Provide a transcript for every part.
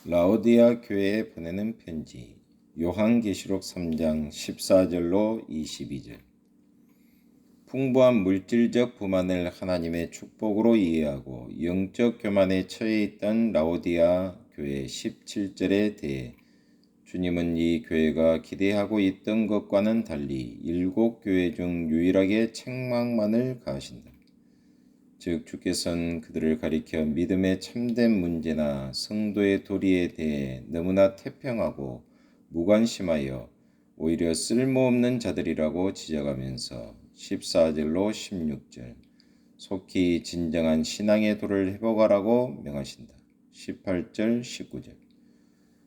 라오디아 교회에 보내는 편지. 요한계시록 3장 14절로 22절. 풍부한 물질적 부만을 하나님의 축복으로 이해하고 영적 교만에 처해 있던 라오디아 교회 17절에 대해 주님은 이 교회가 기대하고 있던 것과는 달리 7교회 중 유일하게 책망만을 가하신다. 즉 주께서는 그들을 가리켜 믿음의 참된 문제나 성도의 도리에 대해 너무나 태평하고 무관심하여 오히려 쓸모없는 자들이라고 지적하면서 14절로 16절 속히 진정한 신앙의 도를 회복하라고 명하신다. 18절 19절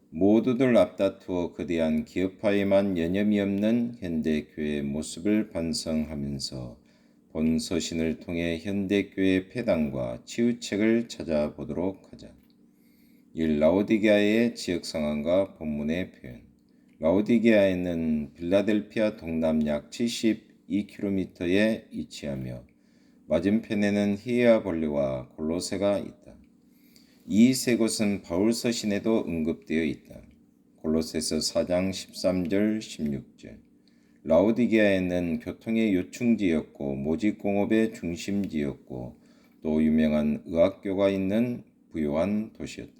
모두들 앞다투어 거대한 기업화에만 여념이 없는 현대 교회의 모습을 반성하면서 본 서신을 통해 현대교회의 폐단과 치유책을 찾아보도록 하자. 1. 라오디게아의 지역 상황과 본문의 표현. 라오디게아에는 빌라델피아 동남 약 72km에 위치하며 맞은편에는 히에아볼리와 골로새가 있다. 이 세 곳은 바울 서신에도 언급되어 있다. 골로새서 4장 13절 16절 라오디게아에는 교통의 요충지였고 모직공업의 중심지였고 또 유명한 의학교가 있는 부요한 도시였다.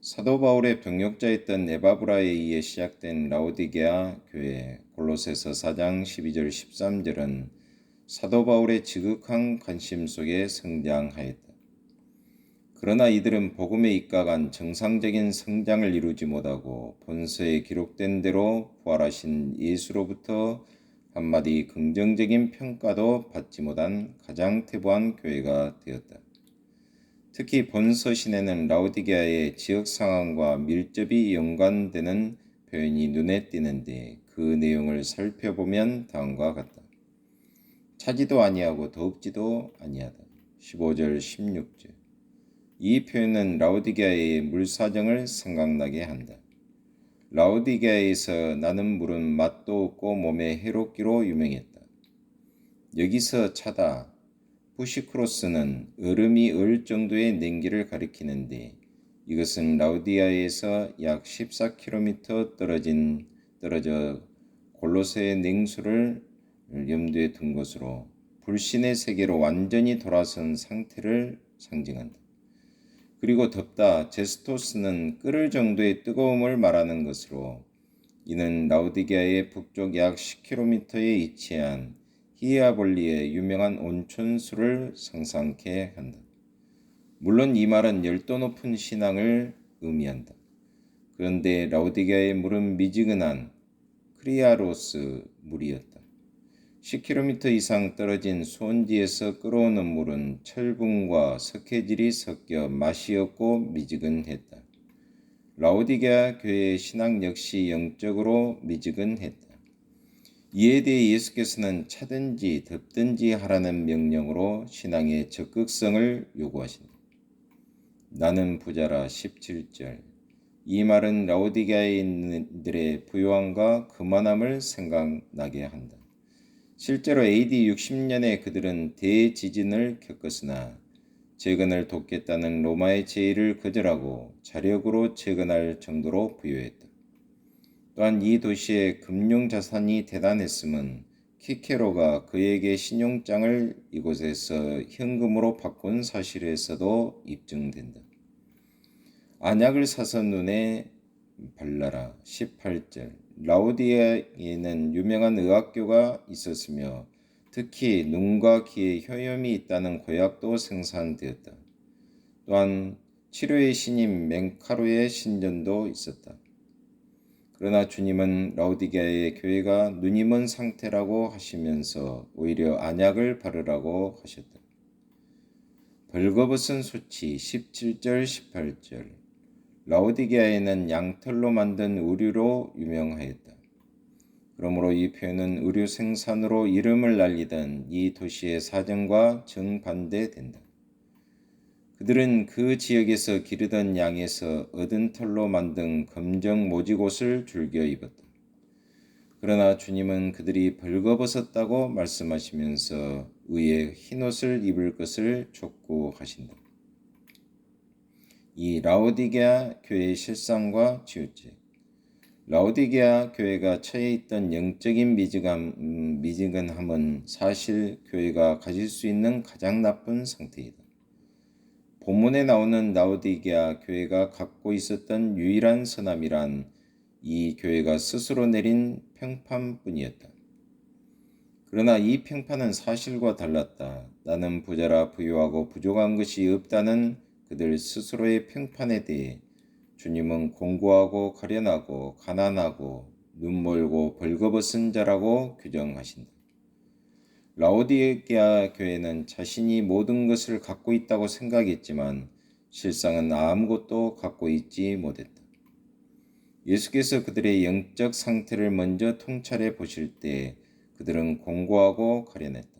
사도 바울의 병력자였던 에바브라에 의해 시작된 라오디게아 교회 골로새서 4장 12절 13절은 사도 바울의 지극한 관심 속에 성장하였다. 그러나 이들은 복음에 입각한 정상적인 성장을 이루지 못하고 본서에 기록된 대로 부활하신 예수로부터 한마디 긍정적인 평가도 받지 못한 가장 퇴보한 교회가 되었다. 특히 본서신에는 라오디게아의 지역 상황과 밀접히 연관되는 표현이 눈에 띄는데 그 내용을 살펴보면 다음과 같다. 차지도 아니하고 더웁지도 아니하다. 15절 16절 이 표현은 라오디게아의 물사정을 생각나게 한다. 라오디게아에서 나는 물은 맛도 없고 몸에 해롭기로 유명했다. 여기서 차다, 부시크로스는 얼음이 얼 정도의 냉기를 가리키는데 이것은 라오디게아에서 약 14km 떨어져 골로새의 냉수를 염두에 둔 것으로 불신의 세계로 완전히 돌아선 상태를 상징한다. 그리고 덥다, 제스토스는 끓을 정도의 뜨거움을 말하는 것으로 이는 라오디게아의 북쪽 약 10km에 위치한 히에아볼리의 유명한 온천수를 상상케 한다. 물론 이 말은 열도 높은 신앙을 의미한다. 그런데 라오디게아의 물은 미지근한 크리아로스 물이었다. 10km 이상 떨어진 수온지에서 끓어오는 물은 철분과 석회질이 섞여 맛이 없고 미지근했다. 라오디게아 교회의 신앙 역시 영적으로 미지근했다. 이에 대해 예수께서는 차든지 덥든지 하라는 명령으로 신앙의 적극성을 요구하신다. 나는 부자라 17절 이 말은 라오디게아에 있는 이들의 부요함과 거만함을 생각나게 한다. 실제로 AD 60년에 그들은 대지진을 겪었으나 재건을 돕겠다는 로마의 제의를 거절하고 자력으로 재건할 정도로 부유했다. 또한 이 도시의 금융자산이 대단했음은 키케로가 그에게 신용장을 이곳에서 현금으로 바꾼 사실에서도 입증된다. 안약을 사서 눈에 발라라 18절 라오디게아에는 유명한 의학교가 있었으며 특히 눈과 귀에 효염이 있다는 고약도 생산되었다. 또한 치료의 신인 맹카로의 신전도 있었다. 그러나 주님은 라오디게아의 교회가 눈이 먼 상태라고 하시면서 오히려 안약을 바르라고 하셨다. 벌거벗은 수치 17절 18절 라오디게아에는 양털로 만든 의류로 유명하였다. 그러므로 이 표현은 의류 생산으로 이름을 날리던 이 도시의 사정과 정반대된다. 그들은 그 지역에서 기르던 양에서 얻은 털로 만든 검정 모직옷을 즐겨 입었다. 그러나 주님은 그들이 벌거벗었다고 말씀하시면서 의에 흰옷을 입을 것을 촉구하신다. 이 라오디게아 교회의 실상과 치유책. 라오디게아 교회가 처해 있던 영적인 미지근함은 사실 교회가 가질 수 있는 가장 나쁜 상태이다. 본문에 나오는 라오디게아 교회가 갖고 있었던 유일한 선함이란 이 교회가 스스로 내린 평판뿐이었다. 그러나 이 평판은 사실과 달랐다. 나는 부자라 부유하고 부족한 것이 없다는 그들 스스로의 평판에 대해 주님은 공고하고 가련하고 가난하고 눈멀고 벌거벗은 자라고 규정하신다. 라오디게아 교회는 자신이 모든 것을 갖고 있다고 생각했지만 실상은 아무것도 갖고 있지 못했다. 예수께서 그들의 영적 상태를 먼저 통찰해 보실 때 그들은 공고하고 가련했다.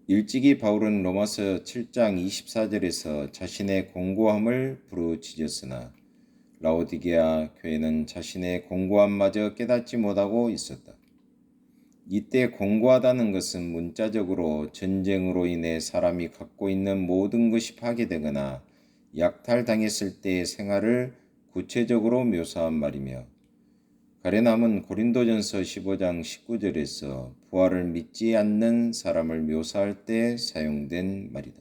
일찍이 바울은 로마서 7장 24절에서 자신의 공고함을 부르짖었으나 라오디게아 교회는 자신의 공고함마저 깨닫지 못하고 있었다. 이때 공고하다는 것은 문자적으로 전쟁으로 인해 사람이 갖고 있는 모든 것이 파괴되거나 약탈당했을 때의 생활을 구체적으로 묘사한 말이며 가련함은 고린도전서 15장 19절에서 부활을 믿지 않는 사람을 묘사할 때 사용된 말이다.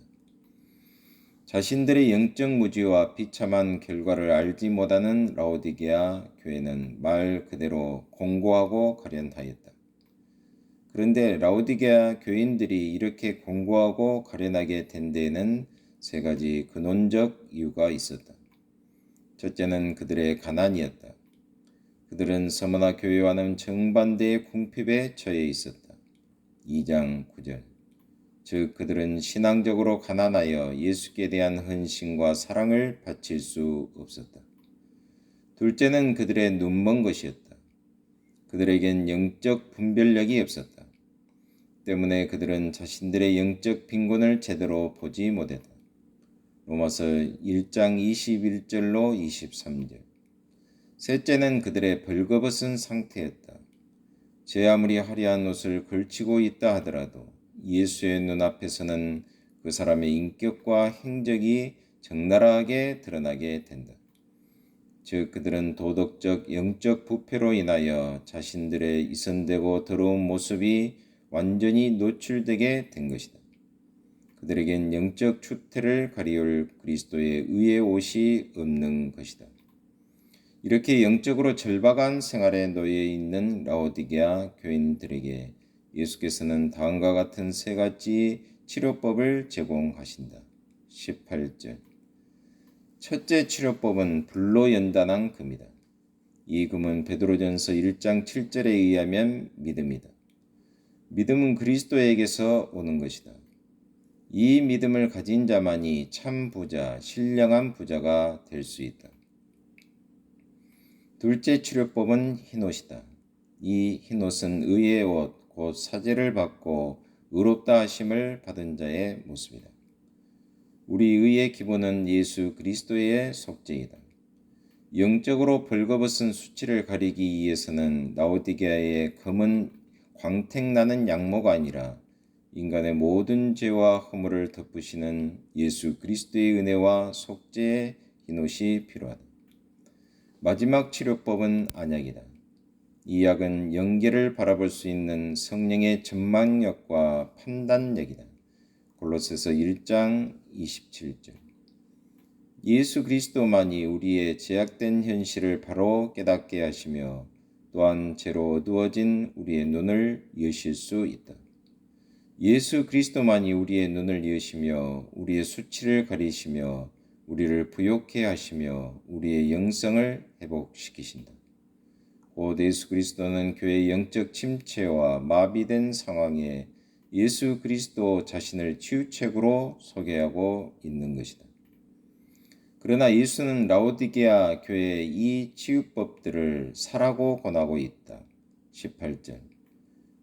자신들의 영적 무지와 비참한 결과를 알지 못하는 라오디게아 교회는 말 그대로 공고하고 가련하였다. 그런데 라오디게아 교인들이 이렇게 공고하고 가련하게 된 데에는 세 가지 근원적 이유가 있었다. 첫째는 그들의 가난이었다. 그들은 서머나 교회와는 정반대의 궁핍에 처해 있었다. 2장 9절. 즉 그들은 신앙적으로 가난하여 예수께 대한 헌신과 사랑을 바칠 수 없었다. 둘째는 그들의 눈먼 것이었다. 그들에겐 영적 분별력이 없었다. 때문에 그들은 자신들의 영적 빈곤을 제대로 보지 못했다. 로마서 1장 21절로 23절. 셋째는 그들의 벌거벗은 상태였다. 제 아무리 화려한 옷을 걸치고 있다 하더라도 예수의 눈앞에서는 그 사람의 인격과 행적이 적나라하게 드러나게 된다. 즉 그들은 도덕적 영적 부패로 인하여 자신들의 이선되고 더러운 모습이 완전히 노출되게 된 것이다. 그들에겐 영적 추태를 가리울 그리스도의 의의 옷이 없는 것이다. 이렇게 영적으로 절박한 생활에 놓여 있는 라오디게아 교인들에게 예수께서는 다음과 같은 세 가지 치료법을 제공하신다. 18절. 첫째 치료법은 불로 연단한 금이다. 이 금은 베드로전서 1장 7절에 의하면 믿음이다. 믿음은 그리스도에게서 오는 것이다. 이 믿음을 가진 자만이 참 부자, 신령한 부자가 될 수 있다. 둘째 치료법은 흰옷이다. 이 흰옷은 의의 옷, 곧 사죄를 받고 의롭다 하심을 받은 자의 모습이다. 우리 의의 기본은 예수 그리스도의 속죄이다. 영적으로 벌거벗은 수치를 가리기 위해서는 라오디게아의 검은 광택나는 양모가 아니라 인간의 모든 죄와 허물을 덮으시는 예수 그리스도의 은혜와 속죄의 흰옷이 필요하다. 마지막 치료법은 안약이다. 이 약은 영계를 바라볼 수 있는 성령의 전망력과 판단력이다. 골로새서 1장 27절. 예수 그리스도만이 우리의 제약된 현실을 바로 깨닫게 하시며 또한 죄로 어두워진 우리의 눈을 여실 수 있다. 예수 그리스도만이 우리의 눈을 여시며 우리의 수치를 가리시며 우리를 부욕해 하시며 우리의 영성을 회복시키신다. 곧 예수 그리스도는 교회의 영적 침체와 마비된 상황에 예수 그리스도 자신을 치유책으로 소개하고 있는 것이다. 그러나 예수는 라오디게아 교회의 이 치유법들을 사라고 권하고 있다. 18절.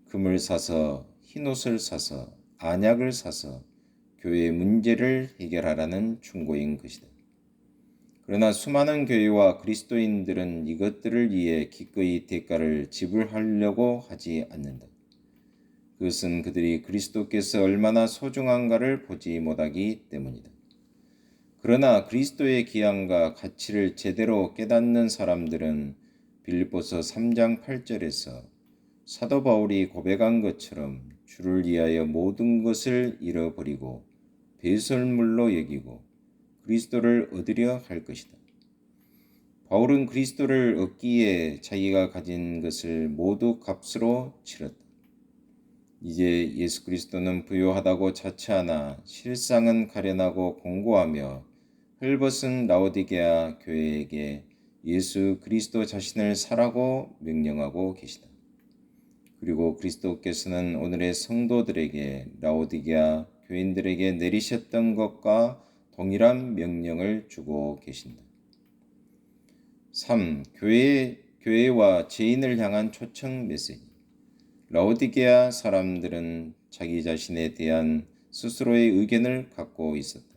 금을 사서 흰옷을 사서 안약을 사서 교회의 문제를 해결하라는 충고인 것이다. 그러나 수많은 교회와 그리스도인들은 이것들을 위해 기꺼이 대가를 지불하려고 하지 않는다. 그것은 그들이 그리스도께서 얼마나 소중한가를 보지 못하기 때문이다. 그러나 그리스도의 귀함과 가치를 제대로 깨닫는 사람들은 빌립보서 3장 8절에서 사도 바울이 고백한 것처럼 주를 위하여 모든 것을 잃어버리고 배설물로 여기고 그리스도를 얻으려 할 것이다. 바울은 그리스도를 얻기에 자기가 가진 것을 모두 값으로 치렀다. 이제 예수 그리스도는 부요하다고 자처하나 실상은 가련하고 공고하며 헐벗은 라오디게아 교회에게 예수 그리스도 자신을 사라고 명령하고 계시다. 그리고 그리스도께서는 오늘의 성도들에게 라오디게아 교인들에게 내리셨던 것과 동일한 명령을 주고 계신다. 3. 교회와 죄인을 향한 초청 메시지. 라오디게아 사람들은 자기 자신에 대한 스스로의 의견을 갖고 있었다.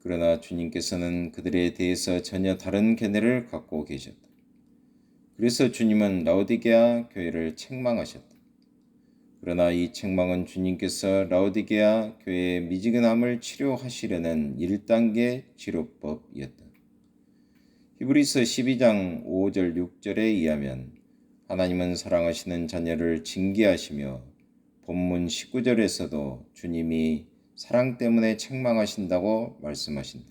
그러나 주님께서는 그들에 대해서 전혀 다른 견해를 갖고 계셨다. 그래서 주님은 라오디게아 교회를 책망하셨다. 그러나 이 책망은 주님께서 라오디게아 교회의 미지근함을 치료하시려는 1단계 치료법이었다. 히브리서 12장 5절 6절에 의하면 하나님은 사랑하시는 자녀를 징계하시며 본문 19절에서도 주님이 사랑 때문에 책망하신다고 말씀하신다.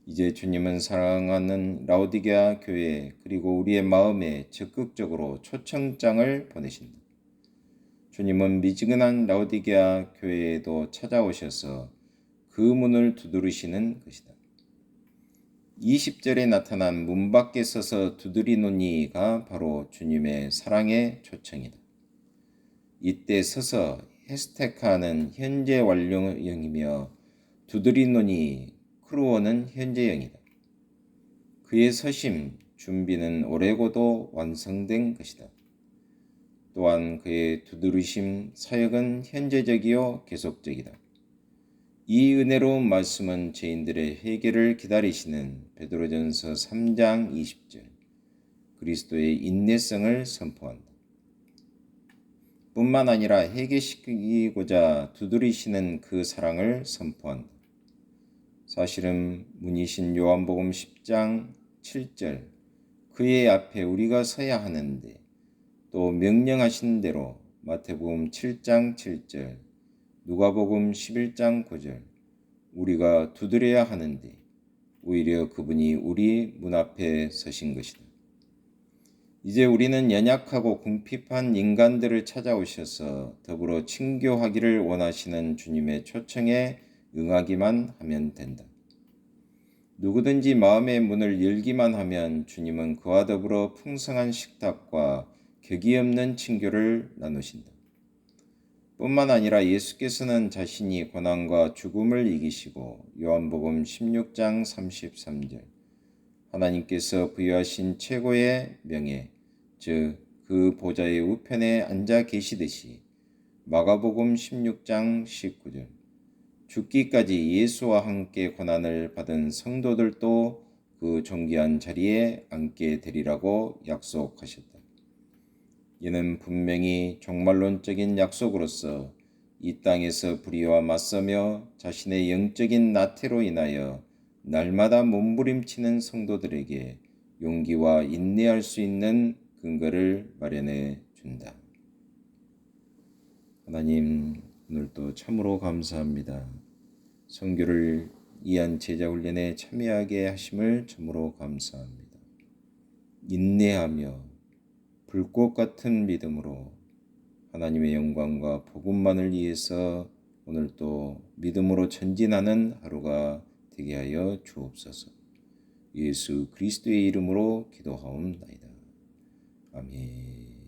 이제 주님은 사랑하는 라오디게아 교회 그리고 우리의 마음에 적극적으로 초청장을 보내신다. 주님은 미지근한 라오디게아 교회에도 찾아오셔서 그 문을 두드리시는 것이다. 20절에 나타난 문 밖에 서서 두드리노니가 바로 주님의 사랑의 초청이다. 이때 서서 헤스테카는 현재 완료형이며 두드리노니 크루어는 현재형이다. 그의 서심, 준비는 오래고도 완성된 것이다. 또한 그의 두드리심 사역은 현재적이요 계속적이다. 이 은혜로운 말씀은 죄인들의 회개를 기다리시는 베드로전서 3장 20절 그리스도의 인내성을 선포한다. 뿐만 아니라 회개시키고자 두드리시는 그 사랑을 선포한다. 사실은 문이신 요한복음 10장 7절 그의 앞에 우리가 서야 하는데 또 명령하신 대로 마태복음 7장 7절 누가복음 11장 9절 우리가 두드려야 하는데 오히려 그분이 우리 문 앞에 서신 것이다. 이제 우리는 연약하고 궁핍한 인간들을 찾아오셔서 더불어 친교하기를 원하시는 주님의 초청에 응하기만 하면 된다. 누구든지 마음의 문을 열기만 하면 주님은 그와 더불어 풍성한 식탁과 격이 없는 친교를 나누신다. 뿐만 아니라 예수께서는 자신이 고난과 죽음을 이기시고 요한복음 16장 33절 하나님께서 부여하신 최고의 명예 즉 그 보좌의 우편에 앉아 계시듯이 마가복음 16장 19절 죽기까지 예수와 함께 고난을 받은 성도들도 그 존귀한 자리에 앉게 되리라고 약속하셨다. 이는 분명히 종말론적인 약속으로서 이 땅에서 불의와 맞서며 자신의 영적인 나태로 인하여 날마다 몸부림치는 성도들에게 용기와 인내할 수 있는 근거를 마련해 준다. 하나님, 오늘도 참으로 감사합니다. 선교를 위한 제자 훈련에 참여하게 하심을 참으로 감사합니다. 인내하며 불꽃 같은 믿음으로 하나님의 영광과 복음만을 위해서 오늘도 믿음으로 전진하는 하루가 되게 하여 주옵소서. 예수 그리스도의 이름으로 기도하옵나이다. 아멘.